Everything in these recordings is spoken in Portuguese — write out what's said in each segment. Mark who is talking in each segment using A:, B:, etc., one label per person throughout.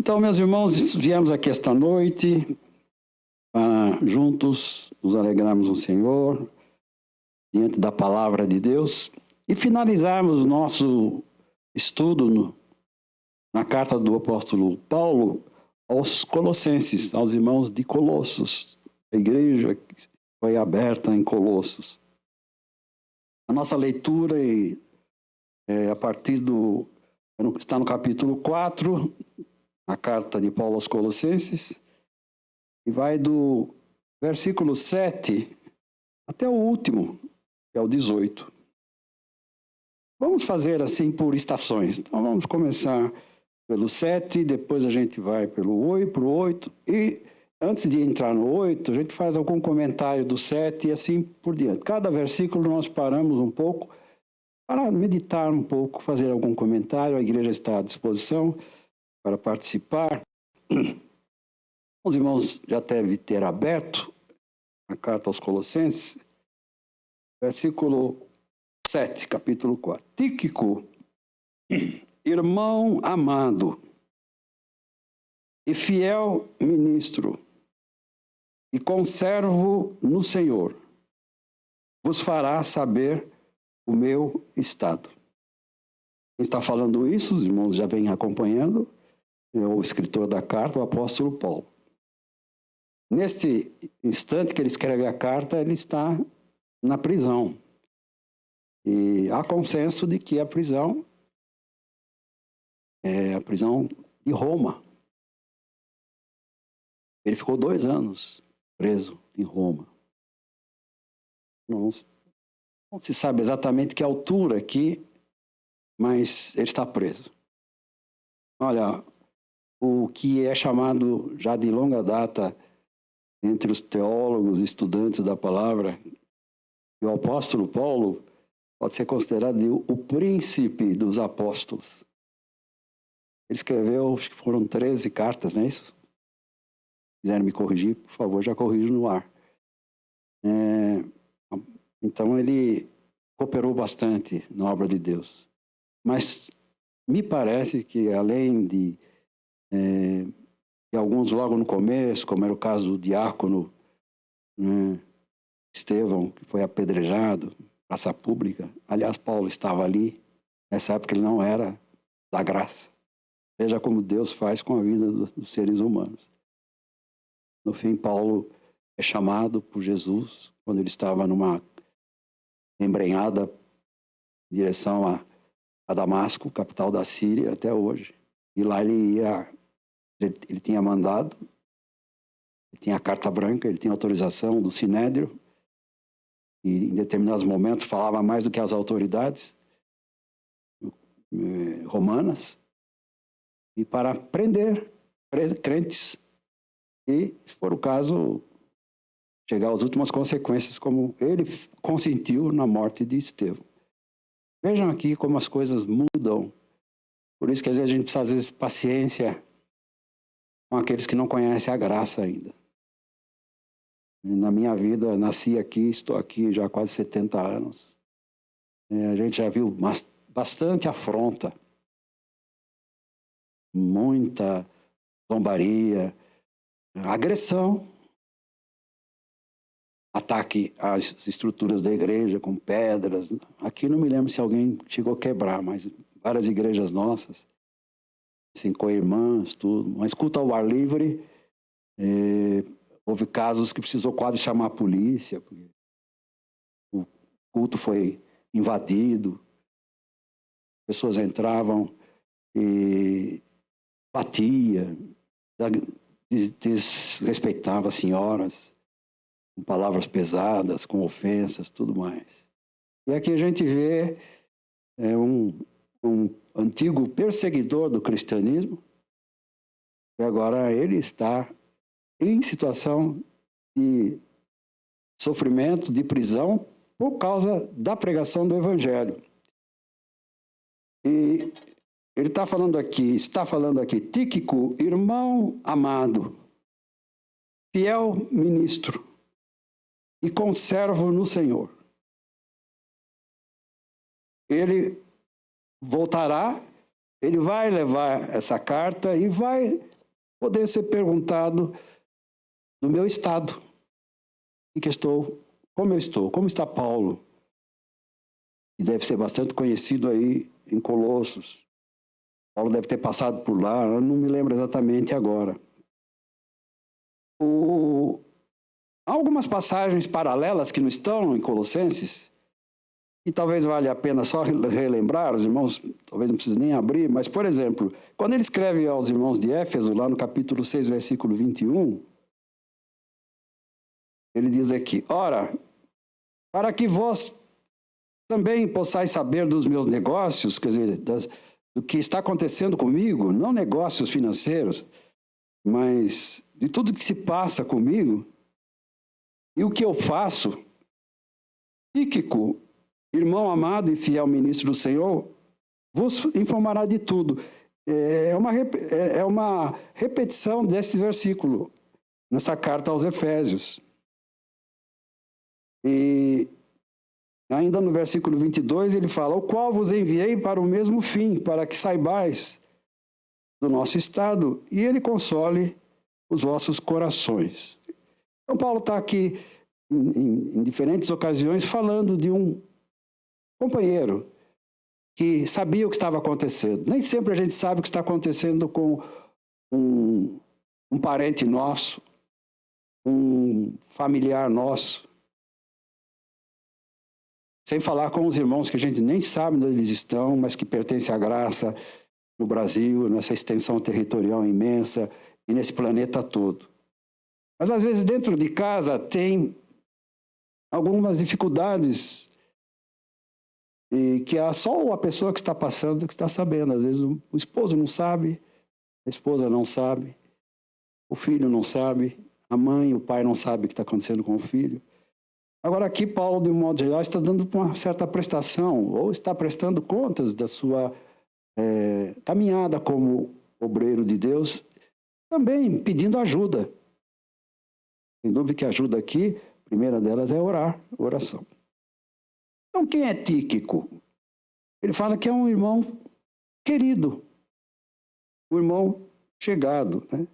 A: Então, meus irmãos, viemos aqui esta noite para juntos nos alegrarmos no Senhor, diante da palavra de Deus, e finalizarmos o nosso estudo na carta do apóstolo Paulo aos Colossenses, aos irmãos de Colossos, a igreja que foi aberta em Colossos. A nossa leitura é a partir está no capítulo 4, a carta de Paulo aos Colossenses, e vai do versículo 7 até o último, que é o 18. Vamos fazer assim por estações. Então vamos começar pelo 7, depois a gente vai pro 8, e antes de entrar no 8, a gente faz algum comentário do 7 e assim por diante. Cada versículo nós paramos um pouco para meditar um pouco, fazer algum comentário. A igreja está à disposição para participar. Os irmãos já devem ter aberto a carta aos Colossenses, versículo 7, capítulo 4. Tíquico, irmão amado e fiel ministro e conservo no Senhor, vos fará saber o meu estado. Quem está falando isso, os irmãos já vêm acompanhando, é o escritor da carta, o apóstolo Paulo. Neste instante que ele escreve a carta, ele está na prisão. E há consenso de que a prisão é a prisão de Roma. Ele ficou 2 anos preso em Roma. Não se sabe exatamente que altura aqui, mas ele está preso. Olha, o que é chamado já de longa data entre os teólogos, estudantes da palavra, o apóstolo Paulo pode ser considerado o príncipe dos apóstolos. Ele escreveu, acho que foram 13 cartas, não é isso? Se quiserem me corrigir, por favor, já corrijo no ar. Então ele cooperou bastante na obra de Deus. Mas me parece que além de alguns logo no começo, como era o caso do diácono Estevão, que foi apedrejado, praça pública. Aliás, Paulo estava ali, nessa época ele não era da graça. Veja como Deus faz com a vida dos seres humanos. No fim, Paulo é chamado por Jesus, quando ele estava numa embrenhada em direção a Damasco, capital da Síria, até hoje. E lá ele tinha mandado, ele tinha a carta branca, ele tinha autorização do Sinédrio, e em determinados momentos falava mais do que as autoridades romanas, e para prender crentes, e, se for o caso, chegar às últimas consequências, como ele consentiu na morte de Estevão. Vejam aqui como as coisas mudam. Por isso que às vezes a gente precisa, às vezes, paciência com aqueles que não conhecem a graça ainda. Na minha vida, nasci aqui, estou aqui já há quase 70 anos. A gente já viu bastante afronta, muita zombaria, agressão, ataque às estruturas da igreja com pedras. Aqui não me lembro se alguém chegou a quebrar, mas várias igrejas nossas, assim, com irmãs, tudo. Mas culto ao ar livre, houve casos que precisou quase chamar a polícia, porque o culto foi invadido, pessoas entravam e batia, desrespeitava as senhoras, com palavras pesadas, com ofensas, tudo mais. E aqui a gente vê um antigo perseguidor do cristianismo, e agora ele está em situação de sofrimento, de prisão, por causa da pregação do Evangelho. E ele está falando aqui, Tíquico, irmão amado, fiel ministro e conservo no Senhor. Ele voltará, ele vai levar essa carta e vai poder ser perguntado do meu estado. Em que estou, como eu estou, como está Paulo? Que deve ser bastante conhecido aí em Colossos. Paulo deve ter passado por lá, eu não me lembro exatamente agora. Há algumas passagens paralelas que não estão em Colossenses, e talvez valha a pena só relembrar, os irmãos talvez não precisem nem abrir, mas, por exemplo, quando ele escreve aos irmãos de Éfeso, lá no capítulo 6, versículo 21, ele diz aqui: ora, para que vós também possais saber dos meus negócios, quer dizer, do que está acontecendo comigo, não negócios financeiros, mas de tudo que se passa comigo e o que eu faço. Tíquico, irmão amado e fiel ministro do Senhor, vos informará de tudo. É uma repetição desse versículo nessa carta aos Efésios. E ainda no versículo 22 ele fala: o qual vos enviei para o mesmo fim, para que saibais do nosso estado e ele console os vossos corações. Então Paulo está aqui em diferentes ocasiões falando de um companheiro que sabia o que estava acontecendo. Nem sempre a gente sabe o que está acontecendo com um parente nosso, um familiar nosso. Sem falar com os irmãos que a gente nem sabe onde eles estão, mas que pertencem à graça no Brasil, nessa extensão territorial imensa e nesse planeta todo. Mas às vezes dentro de casa tem algumas dificuldades e que só a pessoa que está passando que está sabendo. Às vezes o esposo não sabe, a esposa não sabe, o filho não sabe, a mãe, o pai não sabe o que está acontecendo com o filho. Agora aqui Paulo, de um modo geral, está dando uma certa prestação, ou está prestando contas da sua caminhada como obreiro de Deus, também pedindo ajuda. Sem dúvida que a ajuda aqui, a primeira delas é oração. Então, quem é Tíquico? Ele fala que é um irmão querido, um irmão chegado, né?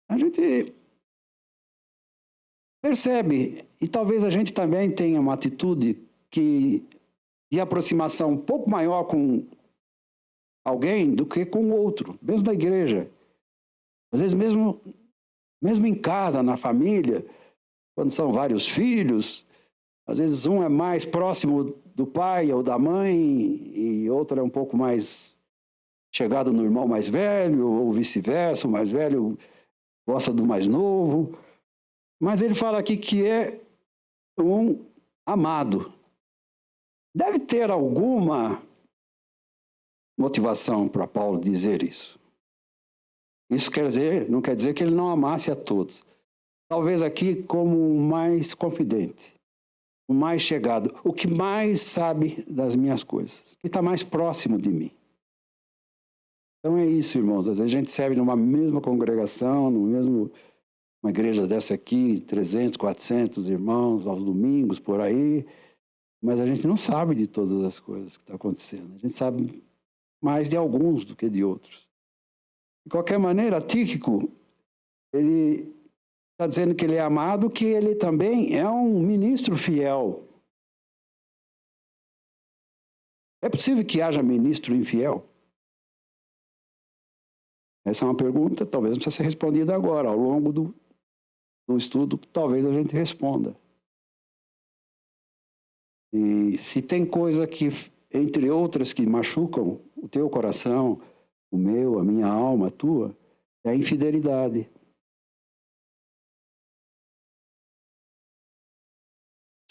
A: A gente percebe, e talvez a gente também tenha uma atitude de aproximação um pouco maior com alguém do que com o outro, mesmo na igreja. Às vezes mesmo em casa, na família, quando são vários filhos, às vezes um é mais próximo do pai ou da mãe e outro é um pouco mais chegado no irmão mais velho, ou vice-versa, o mais velho gosta do mais novo. Mas ele fala aqui que é um amado. Deve ter alguma motivação para Paulo dizer isso. Isso não quer dizer que ele não amasse a todos. Talvez aqui como o mais confidente, o mais chegado, o que mais sabe das minhas coisas, que está mais próximo de mim. Então é isso, irmãos. Às vezes a gente serve numa mesma congregação, uma igreja dessa aqui, 300, 400 irmãos, aos domingos, por aí, mas a gente não sabe de todas as coisas que estão acontecendo. A gente sabe mais de alguns do que de outros. De qualquer maneira, Tíquico, ele está dizendo que ele é amado, que ele também é um ministro fiel. É possível que haja ministro infiel? Essa é uma pergunta, talvez não precisa ser respondida agora. Ao longo do estudo, talvez a gente responda. E se tem coisa que, entre outras, que machucam o teu coração, o meu, a minha alma, a tua, é a infidelidade.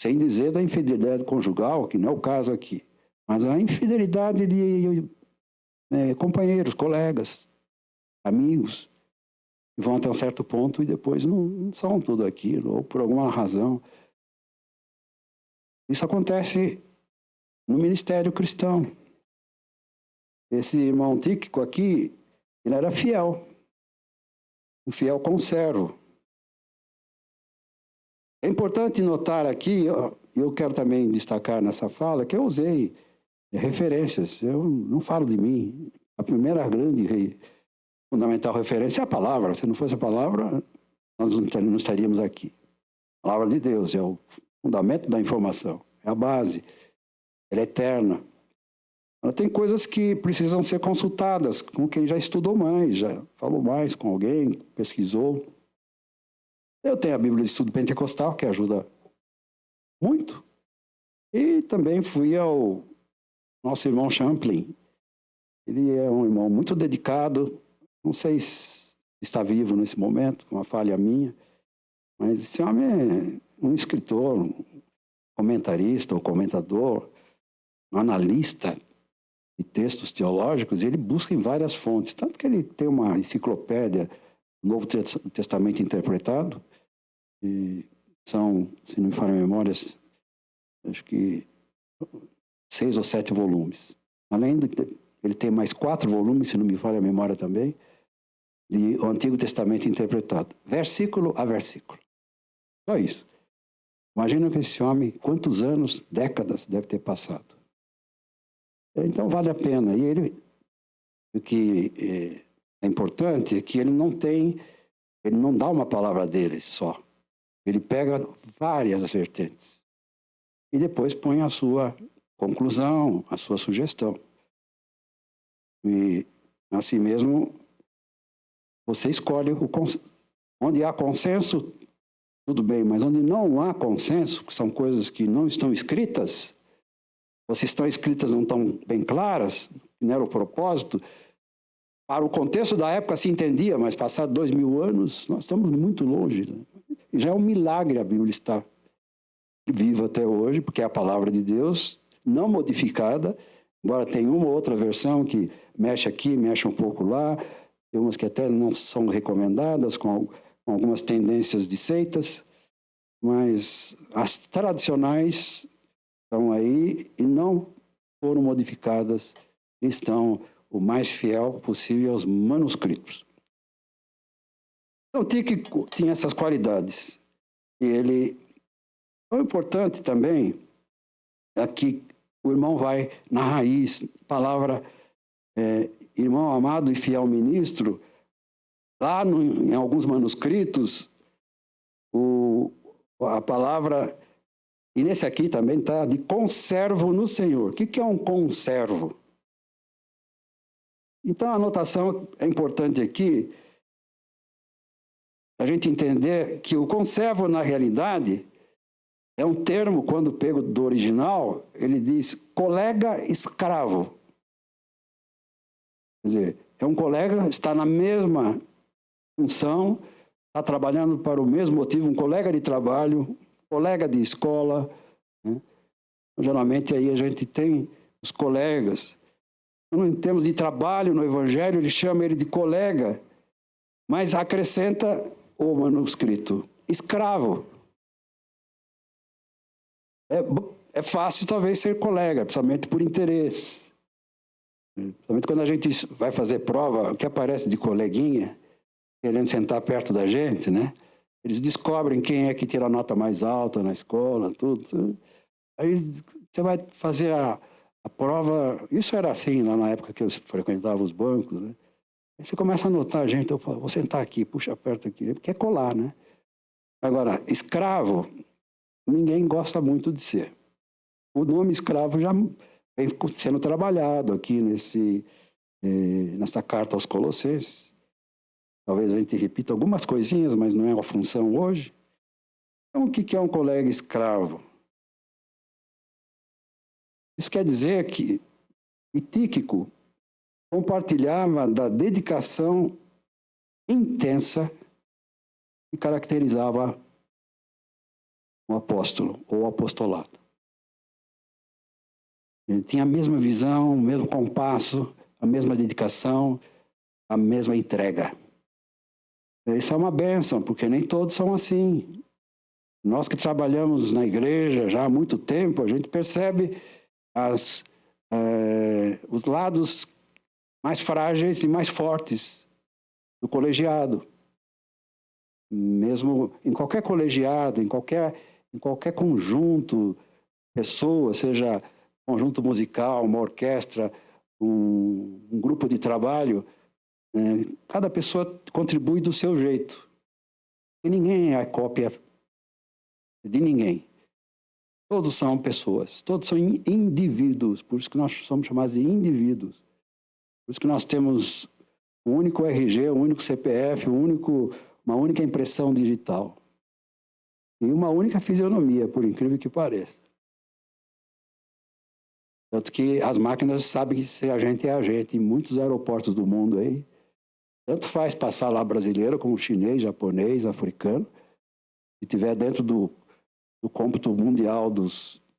A: Sem dizer da infidelidade conjugal, que não é o caso aqui, mas a infidelidade de companheiros, colegas, amigos, que vão até um certo ponto e depois não são tudo aquilo, ou por alguma razão. Isso acontece no ministério cristão. Esse irmão Tíquico aqui, ele era fiel, um fiel conservo. É importante notar aqui, eu quero também destacar nessa fala, que eu usei referências, eu não falo de mim. A primeira grande fundamental referência é a palavra. Se não fosse a palavra, nós não estaríamos aqui. A palavra de Deus é o fundamento da informação, é a base, ela é eterna. Ela tem coisas que precisam ser consultadas com quem já estudou mais, já falou mais com alguém, pesquisou. Eu tenho a Bíblia de Estudo Pentecostal, que ajuda muito. E também fui ao nosso irmão Champlin. Ele é um irmão muito dedicado, não sei se está vivo nesse momento, uma falha minha, mas esse homem é um escritor, um comentarista, um comentador, um analista de textos teológicos, e ele busca em várias fontes, tanto que ele tem uma enciclopédia, Novo Testamento interpretado, e são, se não me falha a memória, acho que 6 ou 7 volumes. Além de ele tem mais 4 volumes, se não me falha a memória também, de o Antigo Testamento interpretado, versículo a versículo. Só isso. Imagina que esse homem, quantos anos, décadas deve ter passado. Então vale a pena. E ele, o que é importante é que ele não dá uma palavra dele só. Ele pega várias vertentes e depois põe a sua conclusão, a sua sugestão. E assim mesmo, você escolhe onde há consenso, tudo bem, mas onde não há consenso, que são coisas que não estão escritas, ou se estão escritas não estão bem claras, não era o propósito, para o contexto da época se entendia, mas passados 2000 anos, nós estamos muito longe. Né? E já é um milagre a Bíblia estar viva até hoje, porque é a palavra de Deus, não modificada, embora tenha uma ou outra versão que mexe aqui, mexe um pouco lá, tem umas que até não são recomendadas, com algumas tendências de seitas, mas as tradicionais estão aí e não foram modificadas, estão o mais fiel possível aos manuscritos. Então, Tíquico tinha essas qualidades. E ele, o importante também é que o irmão vai na raiz, palavra irmão amado e fiel ministro, lá em alguns manuscritos, a palavra, e nesse aqui também está, de conservo no Senhor. O que é um conservo? Então a anotação é importante aqui, a gente entender que o conservo, na realidade, é um termo, quando pego do original, ele diz colega escravo. Quer dizer, é um colega, está na mesma função, está trabalhando para o mesmo motivo, um colega de trabalho, colega de escola. Né? Geralmente aí a gente tem os colegas. Em termos de trabalho no Evangelho, ele chama ele de colega, mas acrescenta o manuscrito, escravo. É fácil talvez ser colega, principalmente por interesse. Principalmente quando a gente vai fazer prova, o que aparece de coleguinha, querendo sentar perto da gente, né? Eles descobrem quem é que tira a nota mais alta na escola, tudo. Aí você vai fazer a prova, isso era assim lá na época que eu frequentava os bancos, né? Aí você começa a notar, gente, eu falo, vou sentar aqui, puxa perto aqui, quer colar, né? Agora, escravo, ninguém gosta muito de ser. O nome escravo já vem sendo trabalhado aqui nessa carta aos Colossenses. Talvez a gente repita algumas coisinhas, mas não é uma função hoje. Então, o que é um colega escravo? Isso quer dizer que Tíquico compartilhava da dedicação intensa que caracterizava o apóstolo ou o apostolado. Ele tinha a mesma visão, o mesmo compasso, a mesma dedicação, a mesma entrega. Isso é uma bênção, porque nem todos são assim. Nós que trabalhamos na igreja já há muito tempo, a gente percebe os lados mais frágeis e mais fortes do colegiado. Mesmo em qualquer colegiado, em qualquer conjunto, pessoa, seja conjunto musical, uma orquestra, um grupo de trabalho, Cada pessoa contribui do seu jeito. E ninguém é cópia de ninguém. Todos são pessoas, todos são indivíduos, por isso que nós somos chamados de indivíduos. Por isso que nós temos um único RG, um único CPF, uma única impressão digital. E uma única fisionomia, por incrível que pareça. Tanto que as máquinas sabem que se a gente é a gente. Em muitos aeroportos do mundo aí, tanto faz passar lá brasileiro, como chinês, japonês, africano. Se estiver dentro do cômputo mundial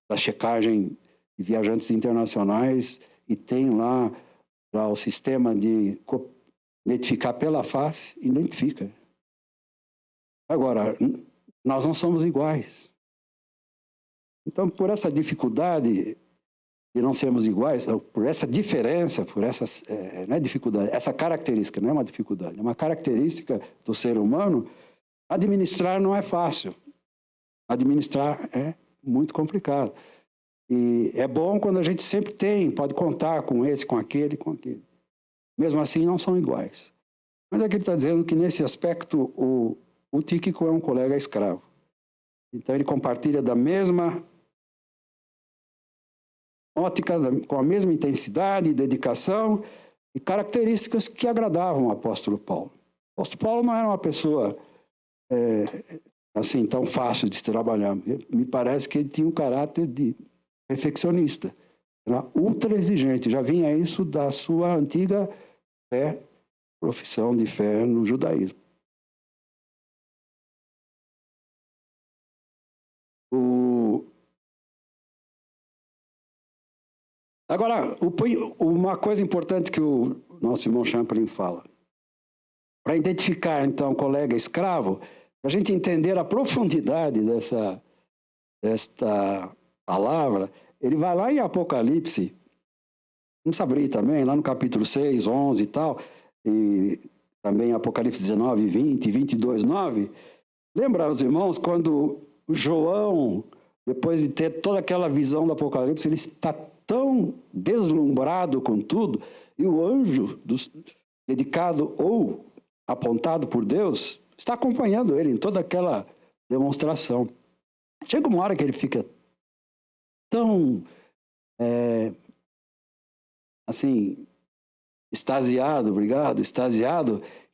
A: da checagem de viajantes internacionais e tem lá já o sistema de identificar pela face, identifica. Agora, nós não somos iguais. Então, por essa dificuldade de não sermos iguais, por essa diferença, não é dificuldade, essa característica, não é uma dificuldade, é uma característica do ser humano, administrar não é fácil. Administrar é muito complicado. E é bom quando a gente sempre pode contar com esse, com aquele, com aquele. Mesmo assim, não são iguais. Mas aqui ele está dizendo que, nesse aspecto, o Tíquico é um colega escravo. Então, ele compartilha da mesma ótica, com a mesma intensidade, dedicação e características que agradavam o apóstolo Paulo. O apóstolo Paulo não era uma pessoa assim tão fácil de se trabalhar. Me parece que ele tinha um caráter de perfeccionista. Era ultra exigente. Já vinha isso da sua antiga fé, profissão de fé no judaísmo. Agora, uma coisa importante que o nosso irmão Champlin fala. Para identificar, então, colega escravo, para a gente entender a profundidade desta palavra, ele vai lá em Apocalipse, vamos abrir também, lá no capítulo 6, 11 e tal, e também Apocalipse 19, 20, 22, 9. Lembra, os irmãos, quando João, depois de ter toda aquela visão do Apocalipse, ele está tão deslumbrado com tudo, e o anjo dedicado ou apontado por Deus está acompanhando ele em toda aquela demonstração. Chega uma hora que ele fica tão assim, extasiado,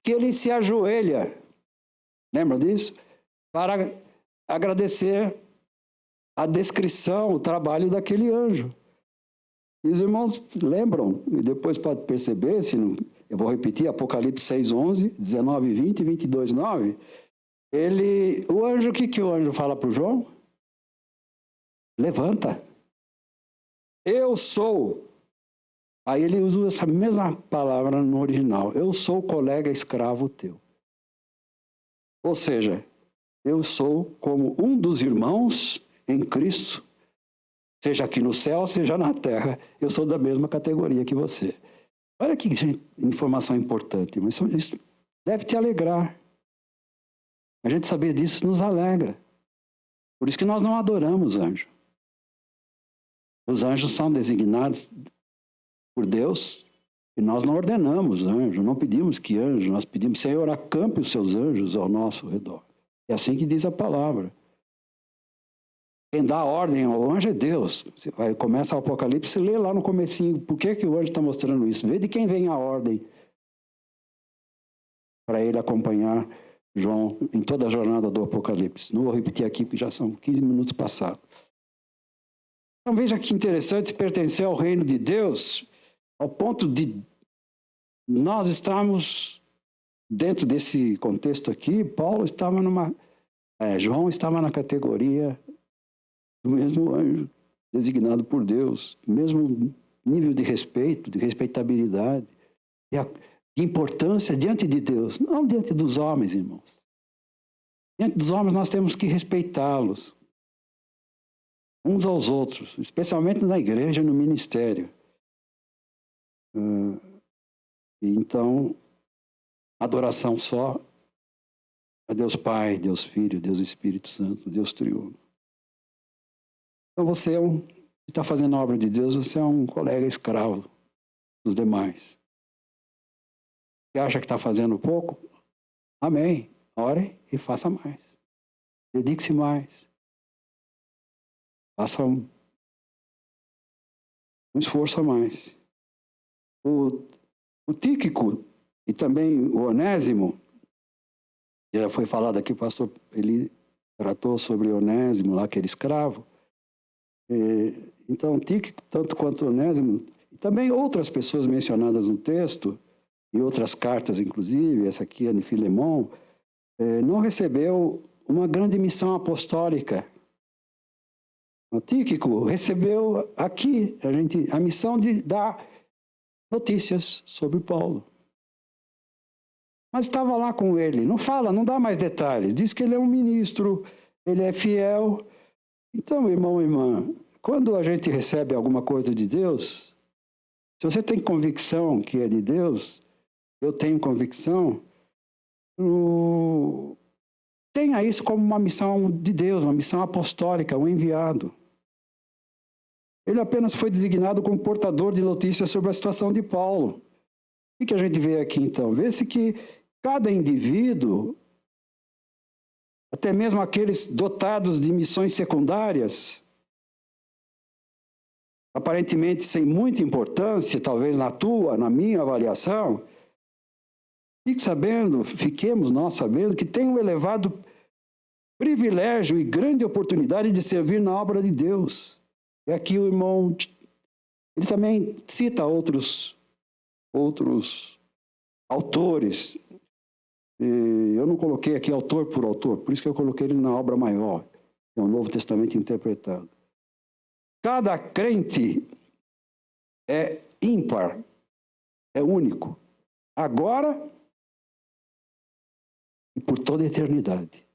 A: que ele se ajoelha, lembra disso? Para agradecer a descrição, o trabalho daquele anjo. E os irmãos lembram, e depois pode perceber, eu vou repetir, Apocalipse 6, 11, 19, 20 e 22, 9. O anjo, o que o anjo fala para o João? Levanta. Eu sou. Aí ele usa essa mesma palavra no original. Eu sou colega escravo teu. Ou seja, eu sou como um dos irmãos em Cristo, seja aqui no céu, seja na terra. Eu sou da mesma categoria que você. Olha que informação importante, mas isso deve te alegrar. A gente saber disso nos alegra. Por isso que nós não adoramos anjos. Os anjos são designados por Deus e nós não ordenamos anjos, não pedimos que anjos, nós pedimos, Senhor, acampe os seus anjos ao nosso redor. É assim que diz a palavra. Quem dá a ordem ao anjo é Deus. Você começa o Apocalipse, lê lá no comecinho, por que o anjo está mostrando isso? Vê de quem vem a ordem para ele acompanhar João em toda a jornada do Apocalipse. Não vou repetir aqui, porque já são 15 minutos passados. Então veja que interessante pertencer ao reino de Deus, ao ponto de nós estarmos dentro desse contexto aqui, João estava na categoria do mesmo anjo, designado por Deus, mesmo nível de respeito, de respeitabilidade, de importância diante de Deus, não diante dos homens, irmãos. Diante dos homens nós temos que respeitá-los, uns aos outros, especialmente na igreja e no ministério. Então, adoração só a Deus Pai, Deus Filho, Deus Espírito Santo, Deus Triuno. Então você está fazendo a obra de Deus, você é um colega escravo dos demais. Você acha que está fazendo pouco? Amém. Ore e faça mais. Dedique-se mais. Faça um esforço a mais. O Tíquico e também o Onésimo, já foi falado aqui, o pastor ele tratou sobre Onésimo, lá aquele escravo. Então, Tíquico, tanto quanto Onésimo, e também outras pessoas mencionadas no texto, e outras cartas, inclusive, essa aqui, a de Filemão, não recebeu uma grande missão apostólica. O Tíquico recebeu aqui a missão de dar notícias sobre Paulo. Mas estava lá com ele. Não fala, não dá mais detalhes. Diz que ele é um ministro, ele é fiel. Então, irmão e irmã, quando a gente recebe alguma coisa de Deus, se você tem convicção que é de Deus, eu tenho convicção, tenha isso como uma missão de Deus, uma missão apostólica, um enviado. Ele apenas foi designado como portador de notícias sobre a situação de Paulo. O que a gente vê aqui, então? Vê-se que cada indivíduo, até mesmo aqueles dotados de missões secundárias, aparentemente sem muita importância, talvez na minha avaliação, fiquemos nós sabendo que tem um elevado privilégio e grande oportunidade de servir na obra de Deus. E aqui o irmão, ele também cita outros autores. Eu não coloquei aqui autor por autor, por isso que eu coloquei ele na obra maior, que é o Novo Testamento interpretado. Cada crente é ímpar, é único, agora e por toda a eternidade.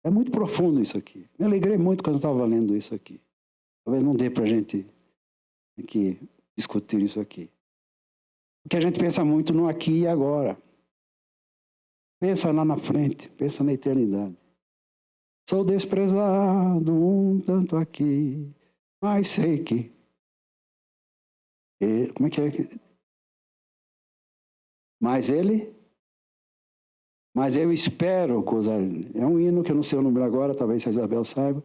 A: É muito profundo isso aqui. Me alegrei muito quando eu estava lendo isso aqui. Talvez não dê para a gente aqui discutir isso aqui. Porque a gente pensa muito no aqui e agora. Pensa lá na frente, pensa na eternidade. Sou desprezado um tanto aqui, mas sei que... Como é que é? Mas eu espero gozar. É um hino que eu não sei o número agora, talvez a Isabel saiba.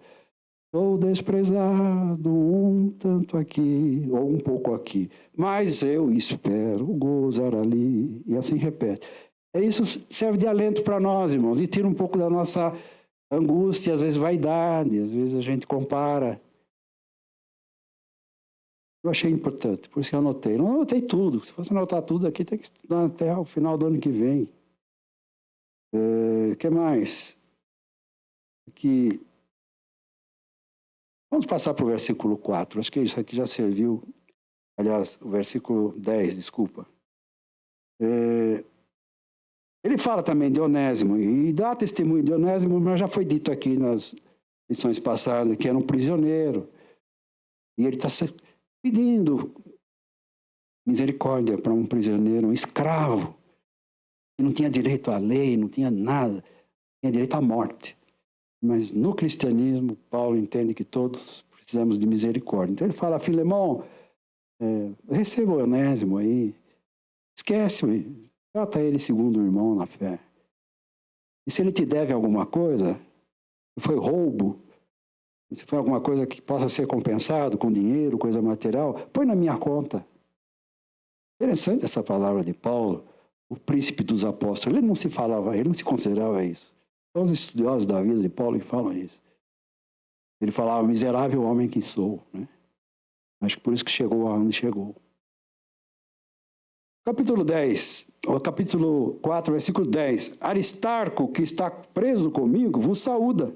A: Sou desprezado um tanto aqui, ou um pouco aqui, mas eu espero gozar ali. E assim repete. Isso serve de alento para nós, irmãos, e tira um pouco da nossa angústia, às vezes vaidade, às vezes a gente compara. Eu achei importante, por isso que eu anotei. Não anotei tudo, se fosse anotar tudo aqui, tem que estudar até o final do ano que vem. O que mais? Aqui... Vamos passar para o versículo 4. Acho que isso aqui já serviu. Aliás, o versículo 10, desculpa. Ele fala também de Onésimo, e dá testemunho de Onésimo, mas já foi dito aqui nas lições passadas, que era um prisioneiro. E ele está pedindo misericórdia para um prisioneiro, um escravo, que não tinha direito à lei, não tinha nada, tinha direito à morte. Mas no cristianismo, Paulo entende que todos precisamos de misericórdia. Então ele fala, Filemão, receba o Onésimo aí, esquece-me, trata ele segundo o irmão na fé. E se ele te deve alguma coisa, se foi roubo, se foi alguma coisa que possa ser compensado com dinheiro, coisa material, põe na minha conta. Interessante essa palavra de Paulo, o príncipe dos apóstolos. Ele não se considerava isso. São os estudiosos da vida de Paulo que falam isso. Ele falava, miserável homem que sou. Né? Acho que por isso que chegou aonde chegou. Capítulo 10, ou capítulo 4, versículo 10. Aristarco, que está preso comigo, vos saúda.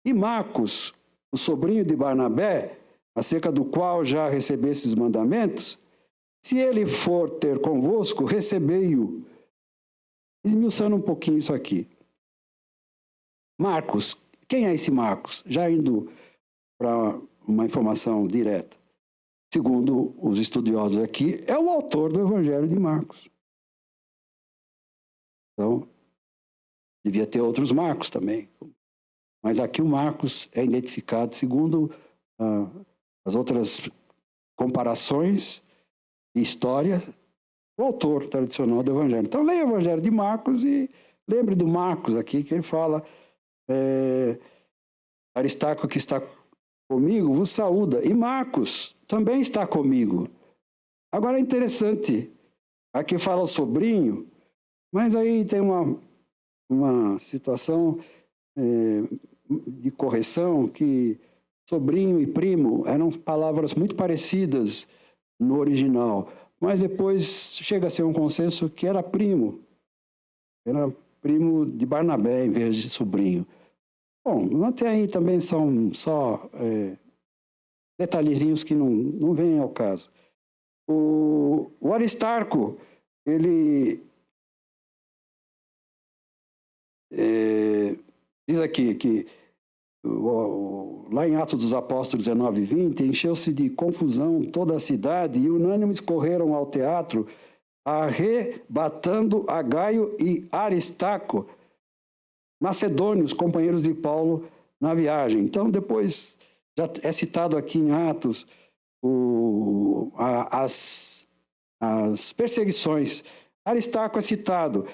A: E Marcos, o sobrinho de Barnabé, acerca do qual já recebestes mandamentos, se ele for ter convosco, recebei-o. Esmiuçando um pouquinho isso aqui. Marcos, quem é esse Marcos? Já indo para uma informação direta. Segundo os estudiosos aqui, é o autor do Evangelho de Marcos. Então, devia ter outros Marcos também. Mas aqui o Marcos é identificado, segundo as outras comparações e histórias, o autor tradicional do Evangelho. Então, leia o Evangelho de Marcos e lembre do Marcos aqui, que ele fala, Aristarco que está comigo vos saúda, e Marcos também está comigo. Agora é interessante, aqui fala o sobrinho, mas aí tem uma situação de correção, que sobrinho e primo eram palavras muito parecidas no original, mas depois chega a ser um consenso que era primo de Barnabé em vez de sobrinho. Bom, até aí também são só detalhezinhos que não vêm ao caso. O Aristarco, ele diz aqui que lá em Atos dos Apóstolos 19 e 20, encheu-se de confusão toda a cidade e unânimes correram ao teatro, arrebatando a Gaio e Aristarco, macedônios, companheiros de Paulo na viagem. Então, depois, já é citado aqui em Atos as perseguições. Aristarco é citado.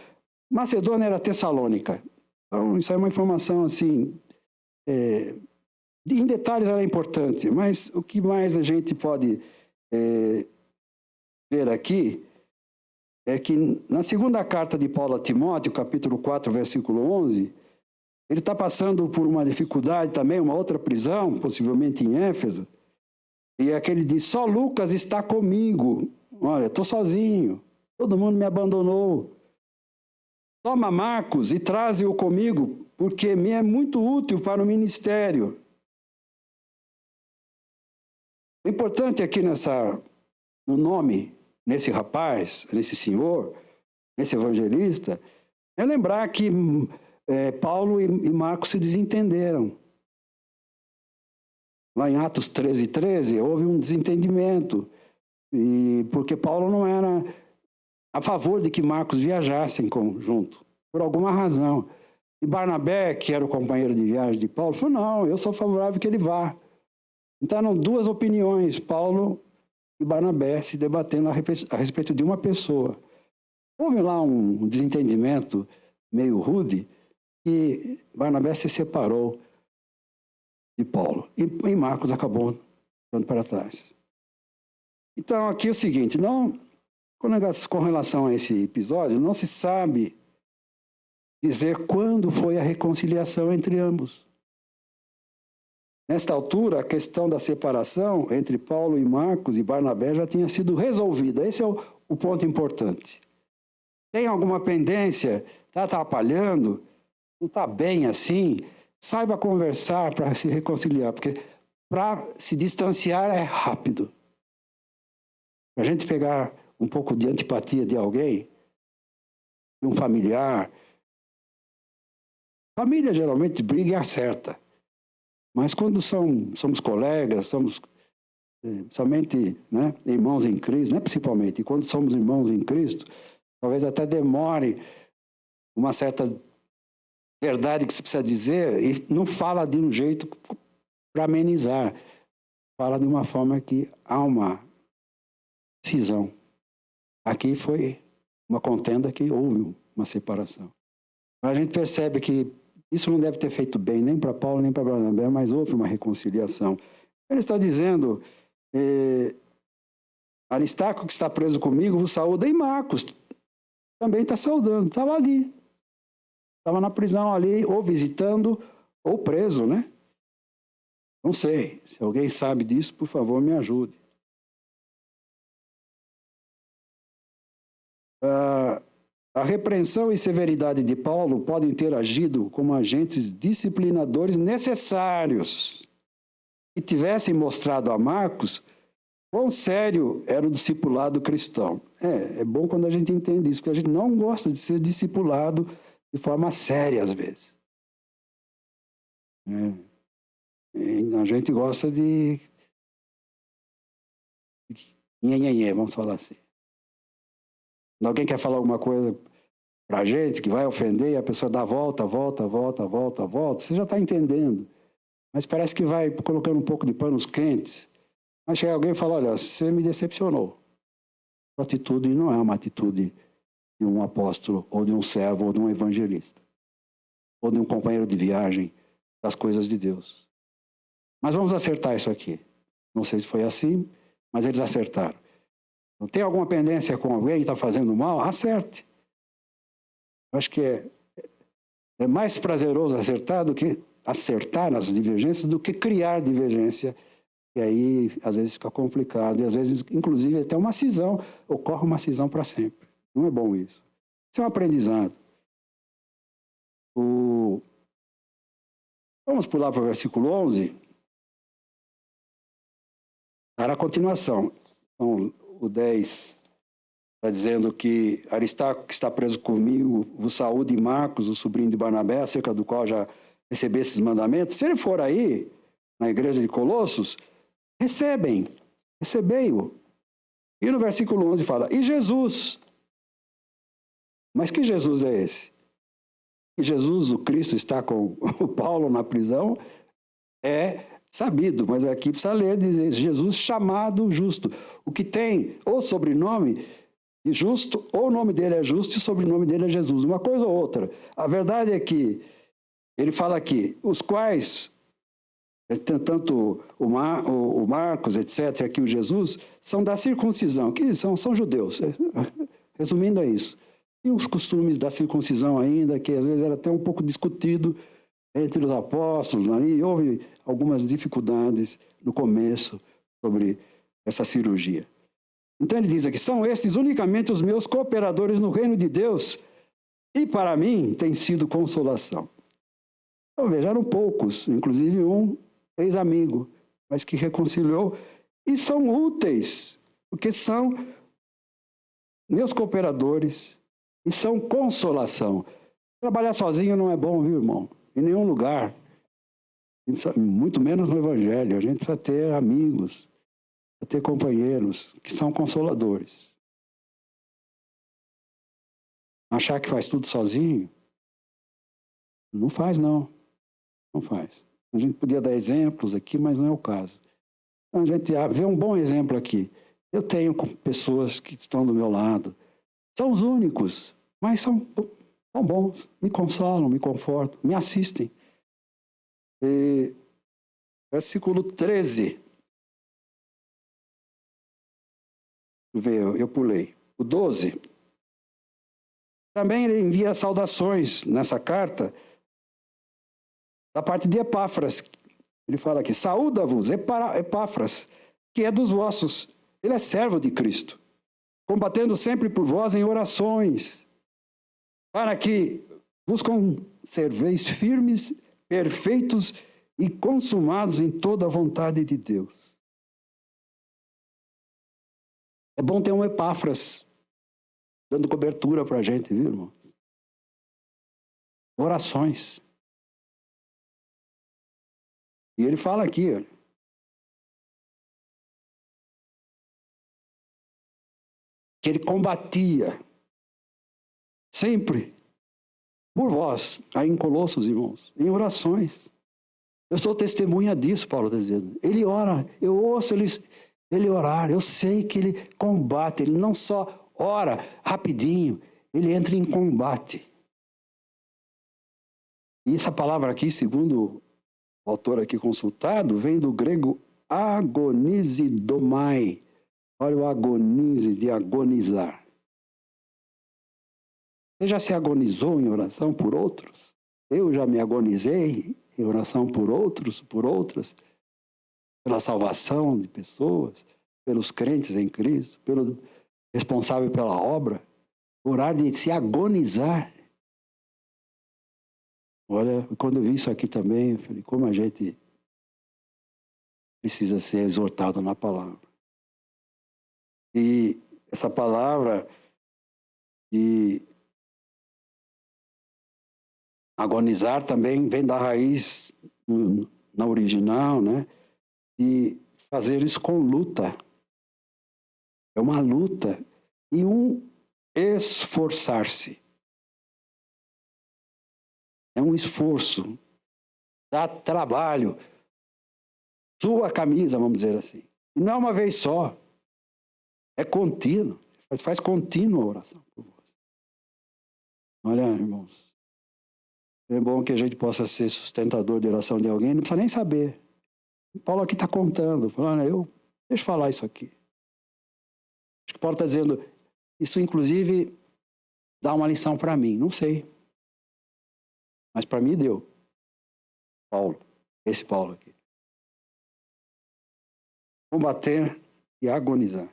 A: Macedônia era Tessalônica. Então, isso é uma informação assim, em detalhes ela é importante, mas o que mais a gente pode ver aqui é que na segunda carta de Paulo a Timóteo, capítulo 4, versículo 11, ele está passando por uma dificuldade também, uma outra prisão, possivelmente em Éfeso, e aquele diz, só Lucas está comigo, olha, estou sozinho, todo mundo me abandonou. Toma Marcos e traze-o comigo, porque me é muito útil para o ministério. O importante aqui no nome, nesse rapaz, nesse senhor, nesse evangelista, é lembrar que Paulo e Marcos se desentenderam. Lá em Atos 13, houve um desentendimento, porque Paulo não era a favor de que Marcos viajassem junto, por alguma razão. E Barnabé, que era o companheiro de viagem de Paulo, falou, não, eu sou favorável que ele vá. Então eram duas opiniões, Paulo e Barnabé se debatendo a respeito de uma pessoa. Houve lá um desentendimento meio rude e Barnabé se separou de Paulo. E Marcos acabou ficando para trás. Então aqui é o seguinte, com relação a esse episódio, não se sabe dizer quando foi a reconciliação entre ambos. Nesta altura, a questão da separação entre Paulo e Marcos e Barnabé já tinha sido resolvida. Esse é o ponto importante. Tem alguma pendência? Está atrapalhando? Não está bem assim? Saiba conversar para se reconciliar, porque para se distanciar é rápido. Para a gente pegar um pouco de antipatia de alguém, de um familiar. Família geralmente briga e acerta. Mas quando somos colegas, somos somente irmãos em Cristo, não é principalmente, e quando somos irmãos em Cristo, talvez até demore uma certa verdade que se precisa dizer, e não fala de um jeito para amenizar, fala de uma forma que há uma cisão. Aqui foi uma contenda que houve uma separação. A gente percebe que isso não deve ter feito bem nem para Paulo nem para Barnabé, mas houve uma reconciliação. Ele está dizendo, Aristarco que está preso comigo vos saúda, e Marcos também está saudando, estava ali. Estava na prisão ali, ou visitando, ou preso, né? Não sei, se alguém sabe disso, por favor, me ajude. A repreensão e severidade de Paulo podem ter agido como agentes disciplinadores necessários e tivessem mostrado a Marcos quão sério era o discipulado cristão. É bom quando a gente entende isso, porque a gente não gosta de ser discipulado de forma séria às vezes. A gente gosta de vamos falar assim. Quando alguém quer falar alguma coisa para a gente que vai ofender e a pessoa dá volta, você já está entendendo. Mas parece que vai colocando um pouco de panos quentes. Mas chega alguém e fala, olha, você me decepcionou. Sua atitude não é uma atitude de um apóstolo, ou de um servo, ou de um evangelista, ou de um companheiro de viagem das coisas de Deus. Mas vamos acertar isso aqui. Não sei se foi assim, mas eles acertaram. Não tem alguma pendência com alguém que está fazendo mal? Acerte. Acho que é mais prazeroso acertar nas divergências do que criar divergência. E aí, às vezes, fica complicado. E às vezes, inclusive, até uma cisão. Ocorre uma cisão para sempre. Não é bom isso. Isso é um aprendizado. Vamos pular para o versículo 11. Para a continuação. Então, o 10 está dizendo que Aristarco, que está preso comigo, vos saúde, Marcos, o sobrinho de Barnabé, acerca do qual já recebi esses mandamentos. Se ele for aí, na igreja de Colossos, recebei-o. E no versículo 11 fala, e Jesus? Mas que Jesus é esse? Que Jesus, o Cristo, está com o Paulo na prisão, é sabido, mas aqui precisa ler, dizer, Jesus chamado justo. O que tem ou sobrenome de justo, ou o nome dele é justo e o sobrenome dele é Jesus. Uma coisa ou outra. A verdade é que ele fala aqui, os quais, tanto o Marcos, etc., aqui o Jesus, são da circuncisão, que são judeus. Resumindo, é isso. E os costumes da circuncisão ainda, que às vezes era até um pouco discutido entre os apóstolos, ali houve algumas dificuldades no começo sobre essa cirurgia. Então ele diz aqui, são estes unicamente os meus cooperadores no reino de Deus, e para mim tem sido consolação. Então veja, eram poucos, inclusive um ex-amigo, mas que reconciliou, e são úteis, porque são meus cooperadores, e são consolação. Trabalhar sozinho não é bom, viu, irmão? Em nenhum lugar. Muito menos no Evangelho. A gente precisa ter amigos, precisa ter companheiros que são consoladores. Achar que faz tudo sozinho? Não faz, não. Não faz. A gente podia dar exemplos aqui, mas não é o caso. Então, a gente vê um bom exemplo aqui. Eu tenho pessoas que estão do meu lado. São os únicos, mas são bons. Me consolam, me confortam, me assistem. Versículo 13. Eu pulei. O 12. Também ele envia saudações nessa carta da parte de Epáfras. Ele fala aqui, saúda-vos, Epáfras, que é dos vossos. Ele é servo de Cristo, combatendo sempre por vós em orações, para que vos conserveis firmes, perfeitos e consumados em toda a vontade de Deus. É bom ter um Epáfras dando cobertura para a gente, viu, irmão? Orações. E ele fala aqui, olha, que ele combatia sempre por vós, aí em Colossos, irmãos, em orações. Eu sou testemunha disso, Paulo está dizendo. Ele ora, eu ouço ele orar, eu sei que ele combate, ele não só ora rapidinho, ele entra em combate. E essa palavra aqui, segundo o autor aqui consultado, vem do grego agonizidomai. Olha o agonize, de agonizar. Você já se agonizou em oração por outros? Eu já me agonizei em oração por outros, por outras, pela salvação de pessoas, pelos crentes em Cristo, pelo responsável pela obra. Orar de se agonizar. Olha, quando eu vi isso aqui também, eu falei, como a gente precisa ser exortado na palavra. E essa palavra de agonizar também vem da raiz, na original, né? E fazer isso com luta. É uma luta e um esforçar-se. É um esforço. Dá trabalho. Sua camisa, vamos dizer assim. E não é uma vez só. É contínuo. mas faz contínua oração por vós. Olha, irmãos, é bom que a gente possa ser sustentador de oração de alguém, não precisa nem saber. Paulo aqui está contando, falando, deixa eu falar isso aqui. Acho que Paulo está dizendo, isso inclusive dá uma lição para mim, não sei. Mas para mim deu. Paulo, esse Paulo aqui. Combater e agonizar.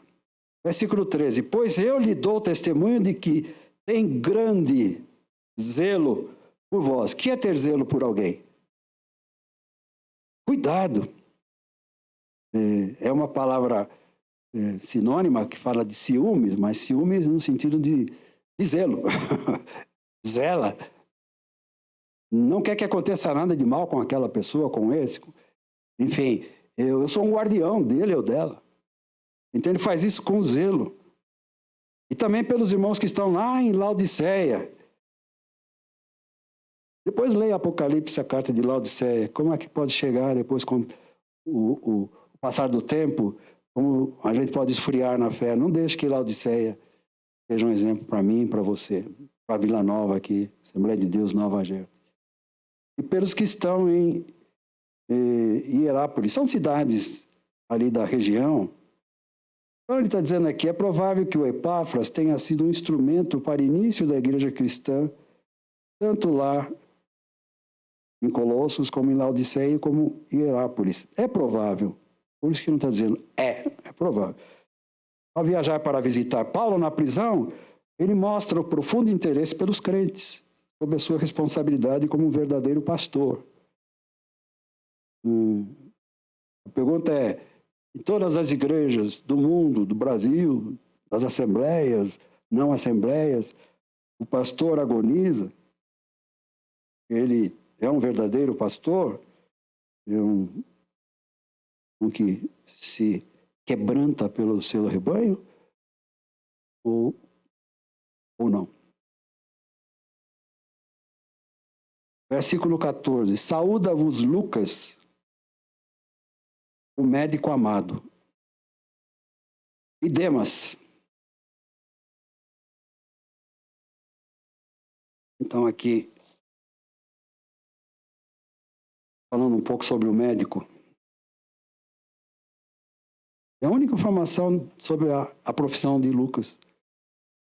A: Versículo 13. Pois eu lhe dou testemunho de que tem grande zelo por vós. O que é ter zelo por alguém? Cuidado. É uma palavra sinônima que fala de ciúmes, mas ciúmes no sentido de zelo. Zela. Não quer que aconteça nada de mal com aquela pessoa, com esse. Enfim, eu sou um guardião dele ou dela. Então ele faz isso com zelo. E também pelos irmãos que estão lá em Laodiceia. Depois leia Apocalipse, a carta de Laodiceia. Como é que pode chegar depois com o passar do tempo, como a gente pode esfriar na fé. Não deixe que Laodiceia seja um exemplo para mim e para você. Para Vila Nova aqui, Assembleia de Deus Nova Gera. E pelos que estão em Hierápolis. São cidades ali da região. Então ele está dizendo aqui, é provável que o Epáfras tenha sido um instrumento para o início da igreja cristã, tanto lá em Colossos, como em Laodiceia, como em Hierápolis. É provável. Por isso que não está dizendo é provável. Ao viajar para visitar Paulo na prisão, ele mostra o profundo interesse pelos crentes, sobre a sua responsabilidade como um verdadeiro pastor. A pergunta é, em todas as igrejas do mundo, do Brasil, das assembleias, não assembleias, o pastor agoniza? Ele é um verdadeiro pastor? É um que se quebranta pelo seu rebanho? Ou não? Versículo 14. Saúda-vos Lucas, o médico amado, e Demas. Então aqui, falando um pouco sobre o médico, é a única informação sobre a profissão de Lucas,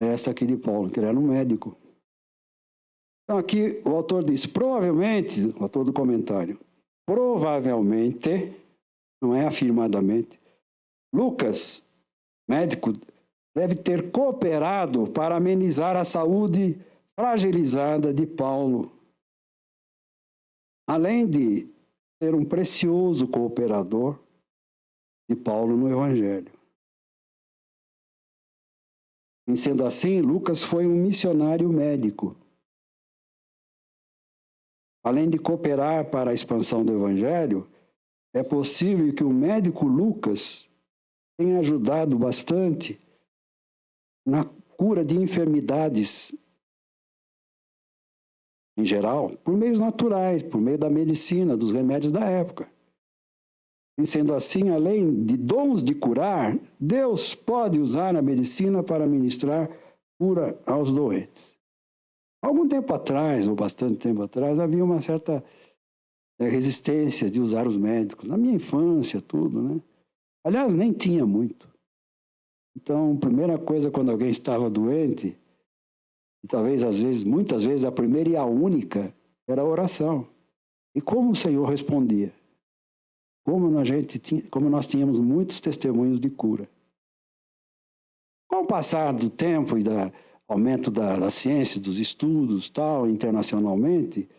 A: é essa aqui de Paulo, que ele era um médico. Então aqui o autor diz, provavelmente, o autor do comentário, provavelmente, não é afirmadamente, Lucas, médico, deve ter cooperado para amenizar a saúde fragilizada de Paulo, além de ser um precioso cooperador de Paulo no Evangelho. E sendo assim, Lucas foi um missionário médico. Além de cooperar para a expansão do Evangelho, é possível que o médico Lucas tenha ajudado bastante na cura de enfermidades em geral, por meios naturais, por meio da medicina, dos remédios da época. E sendo assim, além de dons de curar, Deus pode usar a medicina para ministrar cura aos doentes. Algum tempo atrás, ou bastante tempo atrás, havia uma certa resistência de usar os médicos. Na minha infância, tudo, né? Aliás, nem tinha muito. Então, a primeira coisa quando alguém estava doente, e talvez, às vezes, muitas vezes, a primeira e a única era a oração. E como o Senhor respondia? Como nós tínhamos muitos testemunhos de cura. Com o passar do tempo e do aumento da ciência, dos estudos, tal, internacionalmente,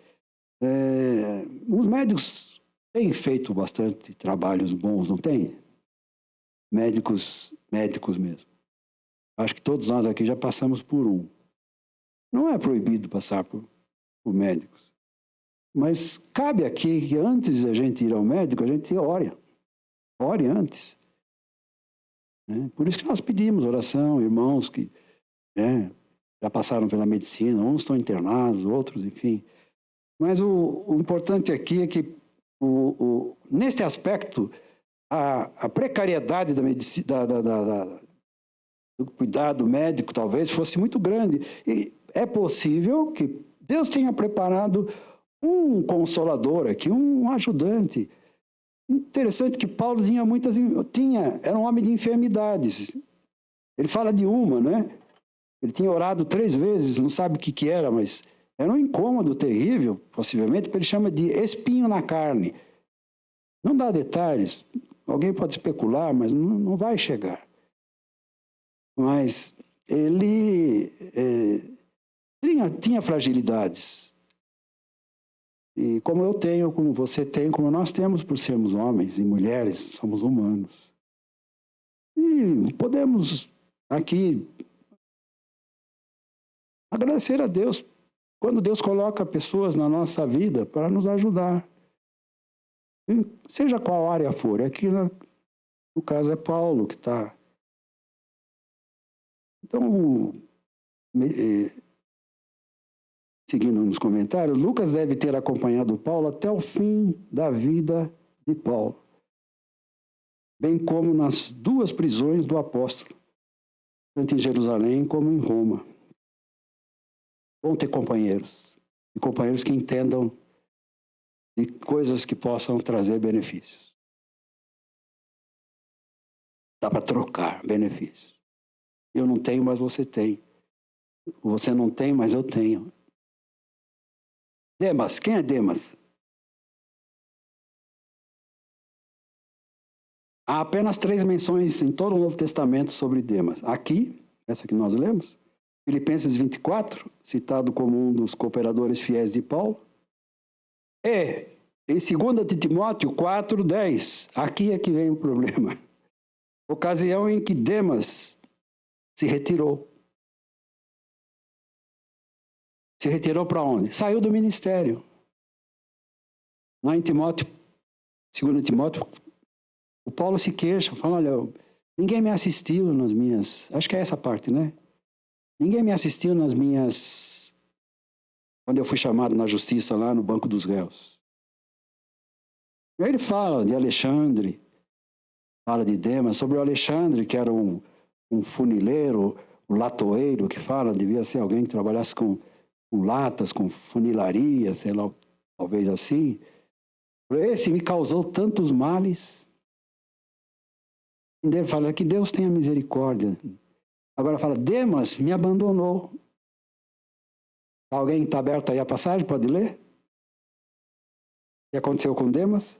A: os médicos têm feito bastante trabalhos bons, não tem? Médicos mesmo. Acho que todos nós aqui já passamos por um. Não é proibido passar por médicos. Mas cabe aqui que antes da gente ir ao médico, a gente ore. Ore antes. Por isso que nós pedimos oração, irmãos que já passaram pela medicina, uns estão internados, outros, enfim. Mas o importante aqui é que, neste aspecto, a precariedade da medicina, do cuidado médico, talvez, fosse muito grande. E é possível que Deus tenha preparado um consolador aqui, um ajudante. Interessante que Paulo era um homem de enfermidades. Ele fala de uma, né? Ele tinha orado 3 vezes, não sabe o que era, mas era um incômodo terrível, possivelmente, porque ele chama de espinho na carne. Não dá detalhes, alguém pode especular, mas não vai chegar. Mas ele tinha fragilidades. E como eu tenho, como você tem, como nós temos por sermos homens e mulheres, somos humanos. E podemos aqui agradecer a Deus quando Deus coloca pessoas na nossa vida para nos ajudar. E seja qual área for. Aqui no caso é Paulo que está. Então, seguindo nos comentários, Lucas deve ter acompanhado Paulo até o fim da vida de Paulo, bem como nas 2 prisões do apóstolo, tanto em Jerusalém como em Roma. Bom ter companheiros, e companheiros que entendam de coisas que possam trazer benefícios. Dá para trocar benefícios. Eu não tenho, mas você tem. Você não tem, mas eu tenho. Demas, quem é Demas? Há apenas 3 menções em todo o Novo Testamento sobre Demas. Aqui, essa que nós lemos, Filipenses 24, citado como um dos cooperadores fiéis de Paulo. E em 2 de Timóteo 4:10, aqui é que vem o problema. Ocasião em que Demas se retirou. Se retirou para onde? Saiu do ministério. Lá em Timóteo, 2 Timóteo, o Paulo se queixa, fala, olha, ninguém me assistiu nas minhas... Acho que é essa parte, né? Ninguém me assistiu nas minhas... Quando eu fui chamado na justiça lá no banco dos réus. E aí ele fala de Alexandre, fala de Demas, sobre o Alexandre, que era um funileiro, um latoeiro, que fala, devia ser alguém que trabalhasse com latas, com funilaria, sei lá, talvez assim. Esse me causou tantos males. E ele fala que Deus tenha misericórdia. Agora fala, Demas me abandonou. Alguém está aberto aí a passagem? Pode ler? O que aconteceu com Demas?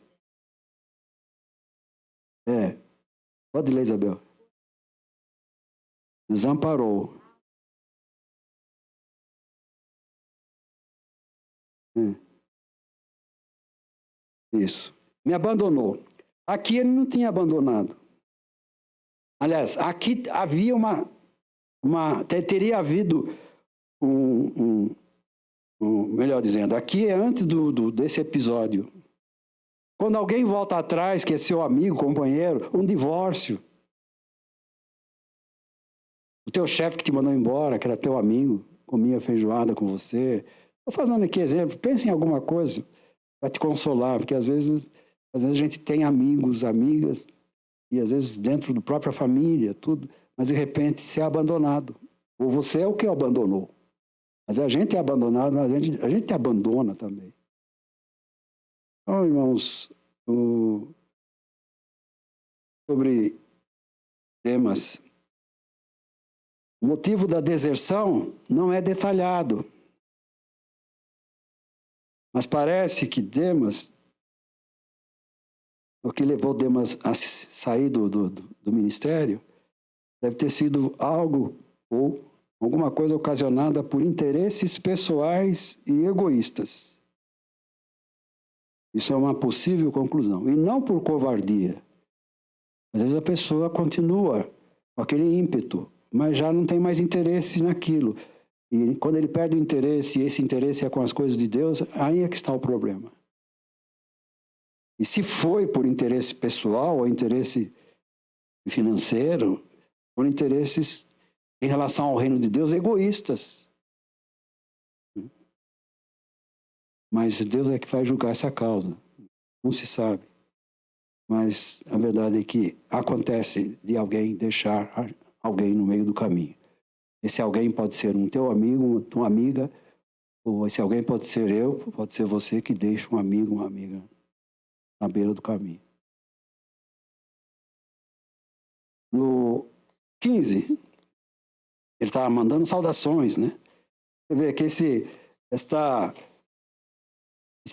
A: Pode ler, Isabel. Desamparou. Isso. Me abandonou. Aqui ele não tinha abandonado. Aliás, aqui havia teria havido melhor dizendo, aqui é antes desse episódio. Quando alguém volta atrás, que é seu amigo, companheiro, um divórcio. O teu chefe que te mandou embora, que era teu amigo, comia feijoada com você. Estou fazendo aqui exemplo. Pense em alguma coisa para te consolar, porque às vezes a gente tem amigos, amigas, e às vezes dentro da própria família, tudo, mas de repente você é abandonado. Ou você é o que abandonou. Mas a gente é abandonado, mas a gente te abandona também. Então, irmãos, sobre Demas, o motivo da deserção não é detalhado. Mas parece que Demas, o que levou Demas a sair do ministério, deve ter sido algo ou alguma coisa ocasionada por interesses pessoais e egoístas. Isso é uma possível conclusão. E não por covardia. Às vezes a pessoa continua com aquele ímpeto, mas já não tem mais interesse naquilo. E quando ele perde o interesse, e esse interesse é com as coisas de Deus, aí é que está o problema. E se foi por interesse pessoal ou interesse financeiro, por interesses em relação ao reino de Deus egoístas. Mas Deus é que vai julgar essa causa. Não se sabe. Mas a verdade é que acontece de alguém deixar alguém no meio do caminho. Esse alguém pode ser um teu amigo, uma tua amiga, ou esse alguém pode ser eu, pode ser você que deixa um amigo, uma amiga na beira do caminho. No 15, ele estava mandando saudações, né? Você vê que esse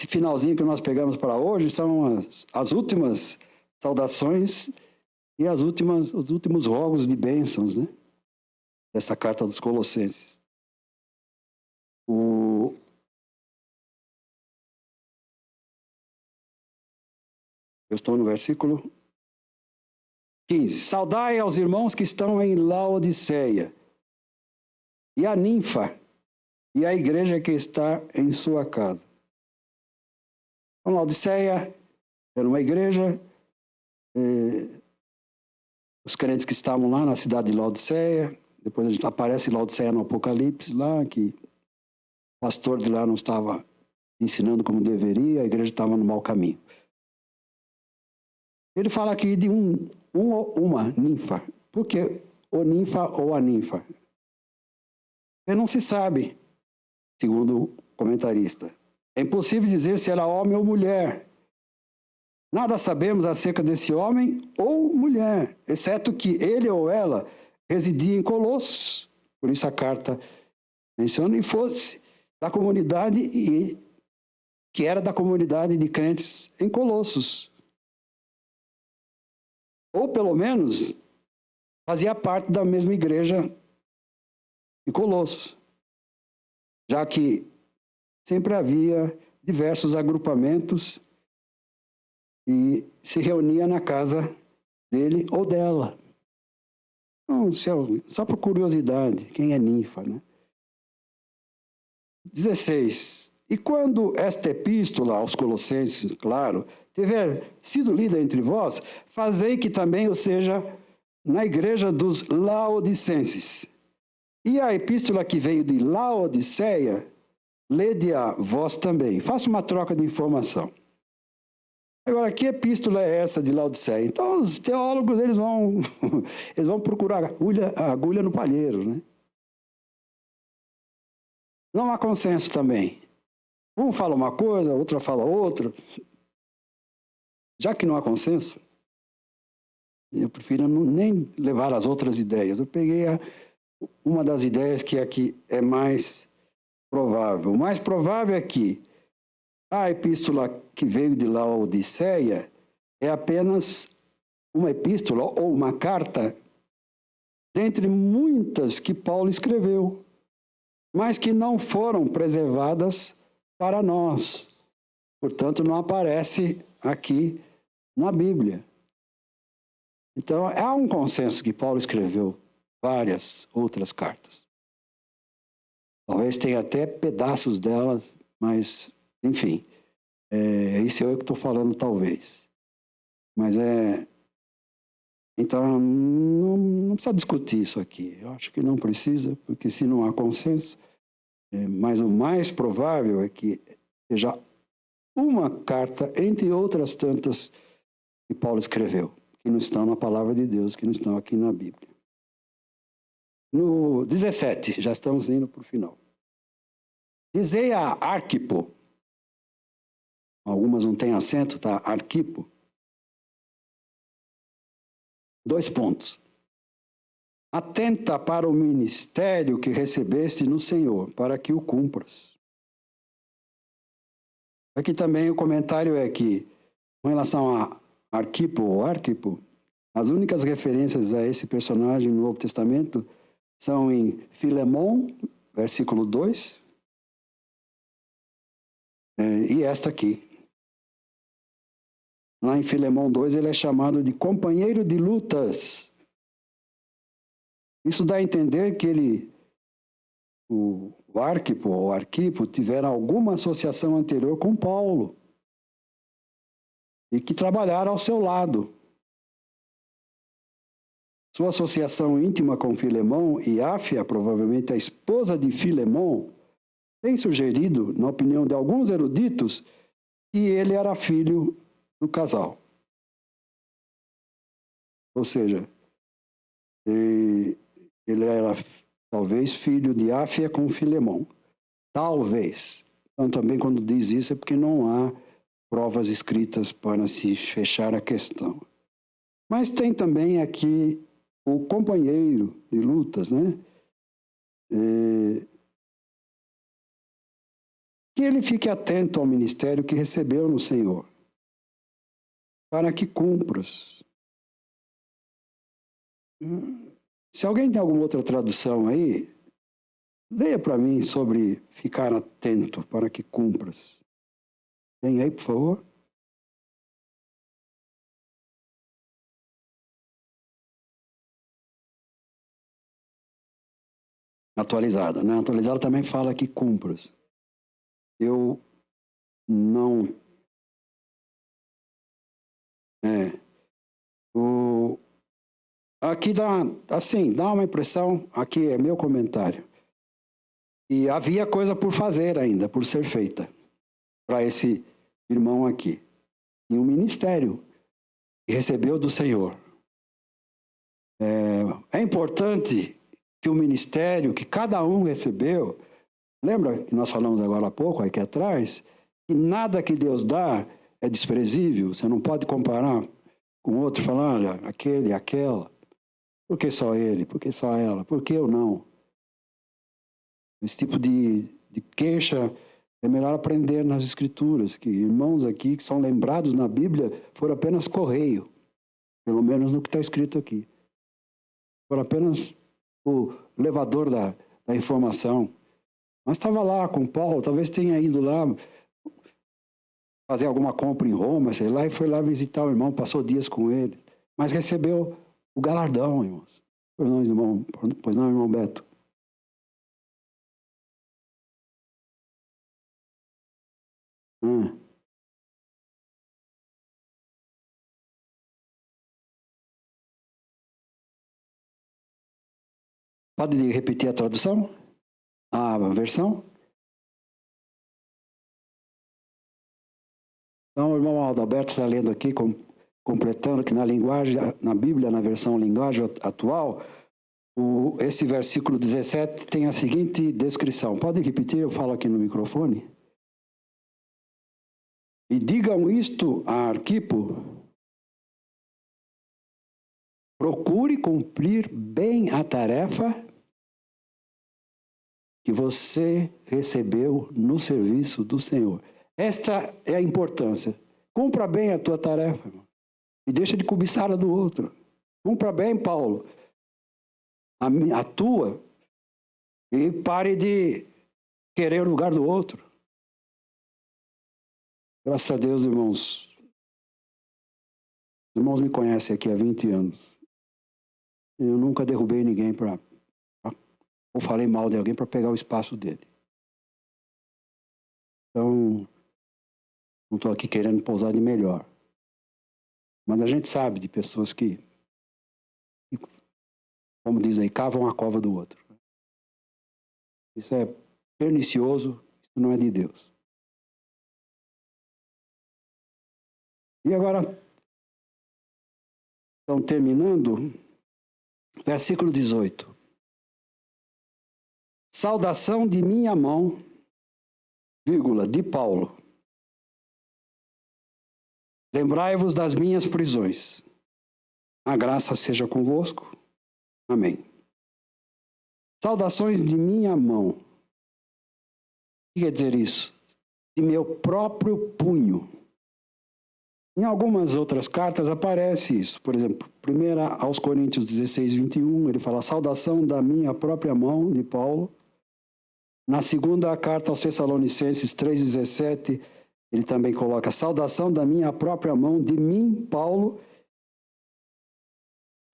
A: finalzinho que nós pegamos para hoje são as últimas saudações e os últimos rogos de bênçãos, né? Dessa carta dos Colossenses. Eu estou no versículo 15. Saudai aos irmãos que estão em Laodiceia, e a Ninfa, e a igreja que está em sua casa. Então, Laodiceia era uma igreja, os crentes que estavam lá na cidade de Laodiceia, depois aparece Laodiceia no Apocalipse lá, que o pastor de lá não estava ensinando como deveria, a igreja estava no mau caminho. Ele fala aqui de uma ninfa. Por que o ninfa ou a ninfa? Porque não se sabe, segundo o comentarista. É impossível dizer se era homem ou mulher. Nada sabemos acerca desse homem ou mulher, exceto que ele ou ela residia em Colossos. Por isso a carta menciona, e fosse da comunidade, e que era da comunidade de crentes em Colossos. Ou, pelo menos, fazia parte da mesma igreja de Colossos, já que sempre havia diversos agrupamentos e se reunia na casa dele ou dela. Então, só por curiosidade, quem é ninfa, né? 16. E quando esta epístola aos Colossenses, claro, tiver sido lida entre vós, fazei que também o seja na igreja dos Laodicenses. E a epístola que veio de Laodiceia, lede-a vós também. Faça uma troca de informação. Agora, que epístola é essa de Laodiceia? Então, os teólogos eles vão procurar a agulha no palheiro, né? Não há consenso também. Um fala uma coisa, outra fala outra. Já que não há consenso, eu prefiro nem levar as outras ideias. Eu peguei uma das ideias que aqui é mais provável. O mais provável é que a epístola que veio de Laodiceia é apenas uma epístola ou uma carta dentre muitas que Paulo escreveu, mas que não foram preservadas para nós. Portanto, não aparece aqui na Bíblia. Então, há um consenso que Paulo escreveu várias outras cartas. Talvez tenha até pedaços delas, mas, enfim, isso é eu que estou falando, talvez. Mas então, não precisa discutir isso aqui. Eu acho que não precisa, porque se não há consenso, mas o mais provável é que seja uma carta, entre outras tantas que Paulo escreveu, que não estão na palavra de Deus, que não estão aqui na Bíblia. No 17, já estamos indo para o final. Dizei a Arquipo, algumas não têm acento, tá? Arquipo. 2 pontos. Atenta para o ministério que recebeste no Senhor, para que o cumpras. Aqui também o comentário é que, com relação a Arquipo ou Arquipo, as únicas referências a esse personagem no Novo Testamento são em Filemão, versículo 2, e esta aqui. Lá em Filemão 2 ele é chamado de companheiro de lutas. Isso dá a entender que o Arquipo ou Arquipo tiveram alguma associação anterior com Paulo e que trabalharam ao seu lado. Sua associação íntima com Filemão e Áfia, provavelmente a esposa de Filemão, tem sugerido, na opinião de alguns eruditos, que ele era filho do casal. Ou seja, E ele era talvez filho de Áfia com Filemão. Talvez. Então também quando diz isso é porque não há provas escritas para se fechar a questão. Mas tem também aqui o companheiro de lutas, né? Que ele fique atento ao ministério que recebeu no Senhor, para que cumpras. Se alguém tem alguma outra tradução aí, leia para mim sobre ficar atento para que cumpras. Tem aí, por favor? Atualizada, né? Atualizada também fala que cumpras. Eu não... Aqui dá, assim, dá uma impressão, aqui é meu comentário, e havia coisa por fazer ainda, por ser feita, para esse irmão aqui. E um ministério que recebeu do Senhor. É importante que o ministério que cada um recebeu, lembra que nós falamos agora há pouco, aqui atrás, que nada que Deus dá é desprezível, você não pode comparar com outro, falar, olha, aquele, aquela, por que só ele, por que só ela, por que eu não? Esse tipo de queixa é melhor aprender nas Escrituras, que irmãos aqui que são lembrados na Bíblia foram apenas correio, pelo menos no que está escrito aqui. Foram apenas o levador da informação. Mas estava lá com Paulo, talvez tenha ido lá fazer alguma compra em Roma, sei lá, e foi lá visitar o irmão, passou dias com ele. Mas recebeu o galardão, irmãos. Pois não, irmão Beto? Pode repetir a tradução? A versão? Então, o irmão Adalberto está lendo aqui, completando que na linguagem, na Bíblia, na versão linguagem atual, esse versículo 17 tem a seguinte descrição. Pode repetir? Eu falo aqui no microfone. E digam isto a Arquipo: procure cumprir bem a tarefa que você recebeu no serviço do Senhor. Esta é a importância. Cumpra bem a tua tarefa, irmão, e deixa de cobiçar a do outro. Cumpra bem, Paulo, a tua, e pare de querer o lugar do outro. Graças a Deus, irmãos. Os irmãos me conhecem aqui há 20 anos. Eu nunca derrubei ninguém ou falei mal de alguém para pegar o espaço dele. Então, não estou aqui querendo pousar de melhor. Mas a gente sabe de pessoas que, como diz aí, cavam a cova do outro. Isso é pernicioso, isso não é de Deus. E agora, então, terminando, versículo 18. Saudação de minha mão, vírgula, de Paulo. Lembrai-vos das minhas prisões. A graça seja convosco. Amém. Saudações de minha mão. O que quer dizer isso? De meu próprio punho. Em algumas outras cartas aparece isso. Por exemplo, 1 aos Coríntios 16, 21, ele fala: saudação da minha própria mão, de Paulo. Na segunda carta aos Tessalonicenses 3,17, ele também coloca: saudação da minha própria mão, de mim, Paulo,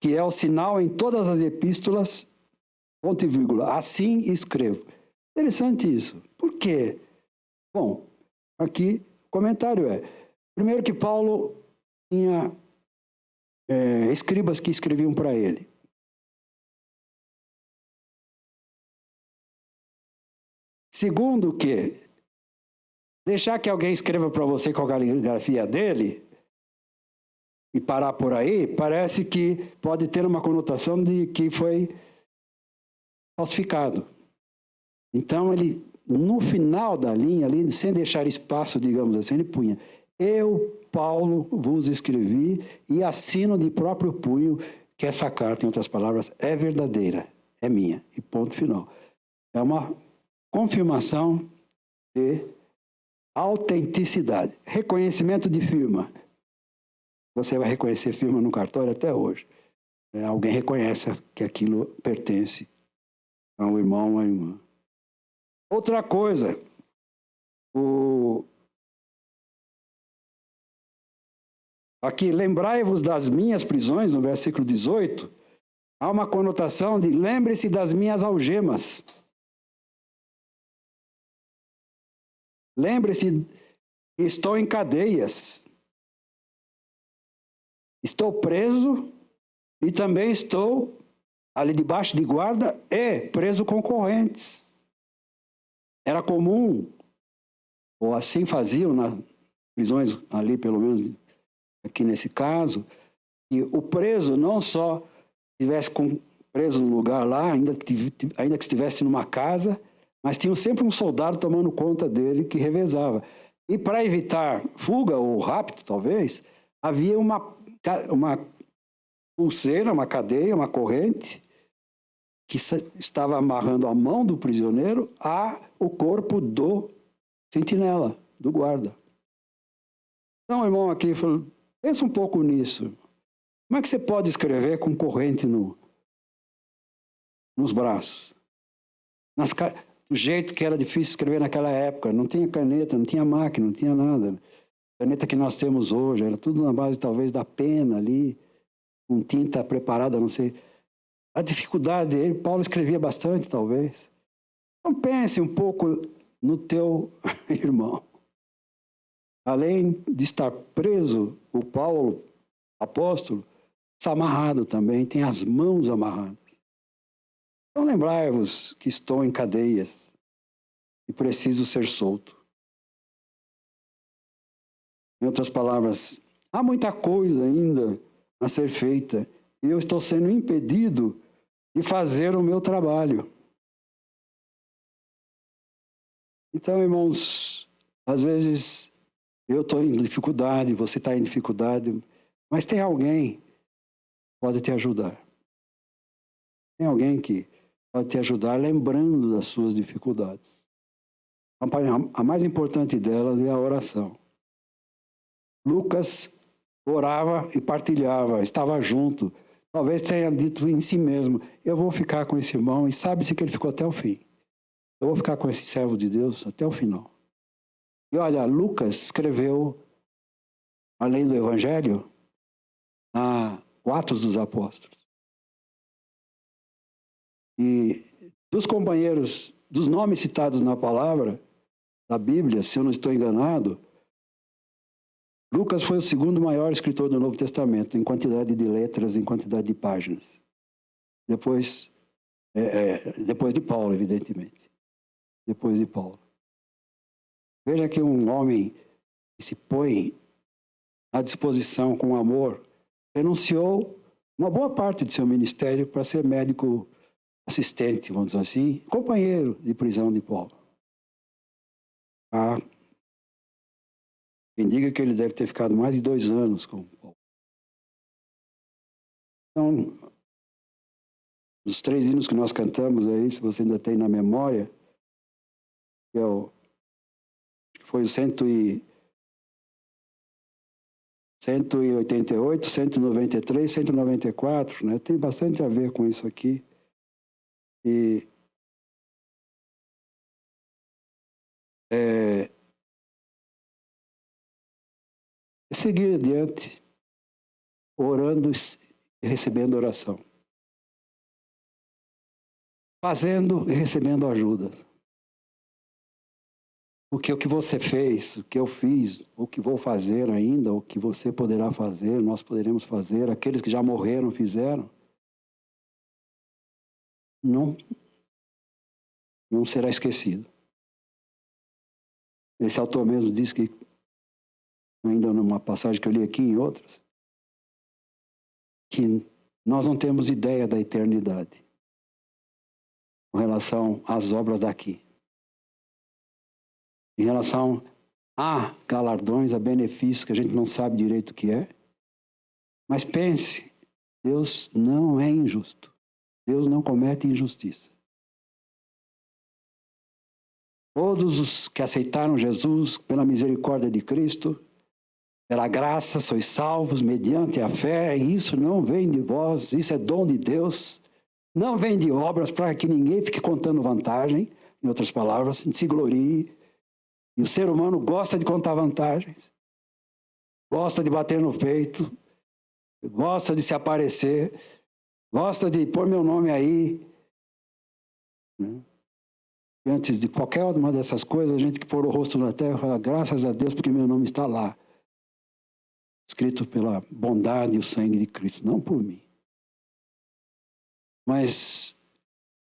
A: que é o sinal em todas as epístolas, ponto e vírgula, assim escrevo. Interessante isso. Por quê? Bom, aqui o comentário é: primeiro que Paulo tinha escribas que escreviam para ele. Segundo que deixar que alguém escreva para você com a caligrafia dele e parar por aí, parece que pode ter uma conotação de que foi falsificado. Então, ele, no final da linha, ali, sem deixar espaço, digamos assim, ele punha: eu, Paulo, vos escrevi e assino de próprio punho que essa carta, em outras palavras, é verdadeira, é minha, e ponto final. É uma confirmação de autenticidade. Reconhecimento de firma. Você vai reconhecer firma no cartório até hoje. Alguém reconhece que aquilo pertence a um irmão ou uma irmã. Outra coisa, aqui, lembrai-vos das minhas prisões, no versículo 18, há uma conotação de lembre-se das minhas algemas. Lembre-se que estou em cadeias. Estou preso e também estou ali debaixo de guarda e preso com correntes. Era comum, ou assim faziam nas prisões ali, pelo menos aqui nesse caso, que o preso não só estivesse preso num lugar lá, ainda que estivesse numa casa, mas tinha sempre um soldado tomando conta dele que revezava. E para evitar fuga ou rapto, talvez, havia uma pulseira, uma cadeia, uma corrente, que estava amarrando a mão do prisioneiro ao corpo do sentinela, do guarda. Então, o irmão aqui falou, pensa um pouco nisso. Como é que você pode escrever com corrente nos braços? Do jeito que era difícil escrever naquela época. Não tinha caneta, não tinha máquina, não tinha nada. A caneta que nós temos hoje, era tudo na base, talvez, da pena ali, com tinta preparada, não sei. A dificuldade dele, Paulo escrevia bastante, talvez. Então pense um pouco no teu irmão. Além de estar preso, o Paulo, apóstolo, está amarrado também, tem as mãos amarradas. Então lembrai-vos que estou em cadeias e preciso ser solto. Em outras palavras, há muita coisa ainda a ser feita e eu estou sendo impedido de fazer o meu trabalho. Então, irmãos, às vezes eu estou em dificuldade, você está em dificuldade, mas tem alguém que pode te ajudar. Tem alguém que pode te ajudar lembrando das suas dificuldades. A mais importante delas é a oração. Lucas orava e partilhava, estava junto. Talvez tenha dito em si mesmo, eu vou ficar com esse irmão, e sabe-se que ele ficou até o fim. Eu vou ficar com esse servo de Deus até o final. E olha, Lucas escreveu, além do Evangelho, o Atos dos Apóstolos. E dos companheiros, dos nomes citados na palavra, da Bíblia, se eu não estou enganado, Lucas foi o segundo maior escritor do Novo Testamento, em quantidade de letras, em quantidade de páginas. Depois de Paulo, evidentemente. Depois de Paulo. Veja que um homem que se põe à disposição com amor, renunciou uma boa parte de seu ministério para ser médico assistente, vamos dizer assim, companheiro de prisão de Paulo. Quem diga que ele deve ter ficado mais de 2 anos com Paulo. Então, os 3 hinos que nós cantamos aí, se você ainda tem na memória, que foi o 188, 193, 194, né? Tem bastante a ver com isso aqui. E seguir adiante, orando e recebendo oração. Fazendo e recebendo ajuda. Porque o que você fez, o que eu fiz, o que vou fazer ainda, o que você poderá fazer, nós poderemos fazer, aqueles que já morreram fizeram, não será esquecido. Esse autor mesmo diz que, ainda numa passagem que eu li aqui em outras, que nós não temos ideia da eternidade com relação às obras daqui. Em relação a galardões, a benefícios que a gente não sabe direito o que é. Mas pense, Deus não é injusto. Deus não comete injustiça. Todos os que aceitaram Jesus pela misericórdia de Cristo, pela graça, sois salvos mediante a fé, e isso não vem de vós, isso é dom de Deus. Não vem de obras para que ninguém fique contando vantagem, em outras palavras, se glorie. E o ser humano gosta de contar vantagens, gosta de bater no peito, gosta de se aparecer, gosta de pôr meu nome aí. E antes de qualquer uma dessas coisas, a gente que pôr o rosto na terra fala, graças a Deus porque meu nome está lá, escrito pela bondade e o sangue de Cristo, não por mim. Mas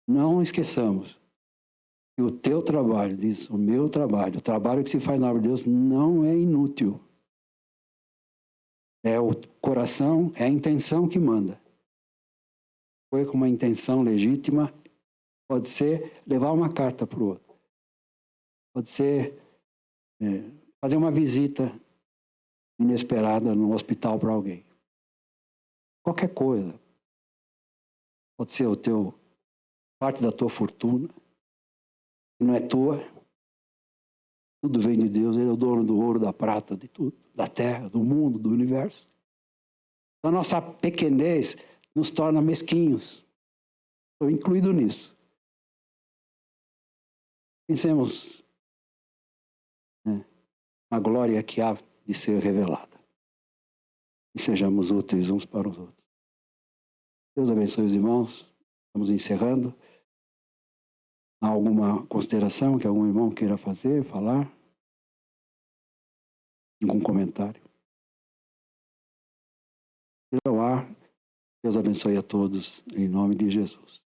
A: não esqueçamos que o teu trabalho, diz, o meu trabalho, o trabalho que se faz na obra de Deus não é inútil. É o coração, é a intenção que manda. Foi com uma intenção legítima, pode ser levar uma carta para o outro. Pode ser fazer uma visita inesperada no hospital para alguém. Qualquer coisa. Pode ser parte da tua fortuna, que não é tua. Tudo vem de Deus, Ele é o dono do ouro, da prata, de tudo, da terra, do mundo, do universo. Então, a nossa pequenez nos torna mesquinhos. Estou incluído nisso. Pensemos na glória que há de ser revelada. E sejamos úteis uns para os outros. Deus abençoe os irmãos. Estamos encerrando. Há alguma consideração que algum irmão queira fazer, falar? Algum comentário? Se não há, Deus abençoe a todos, em nome de Jesus.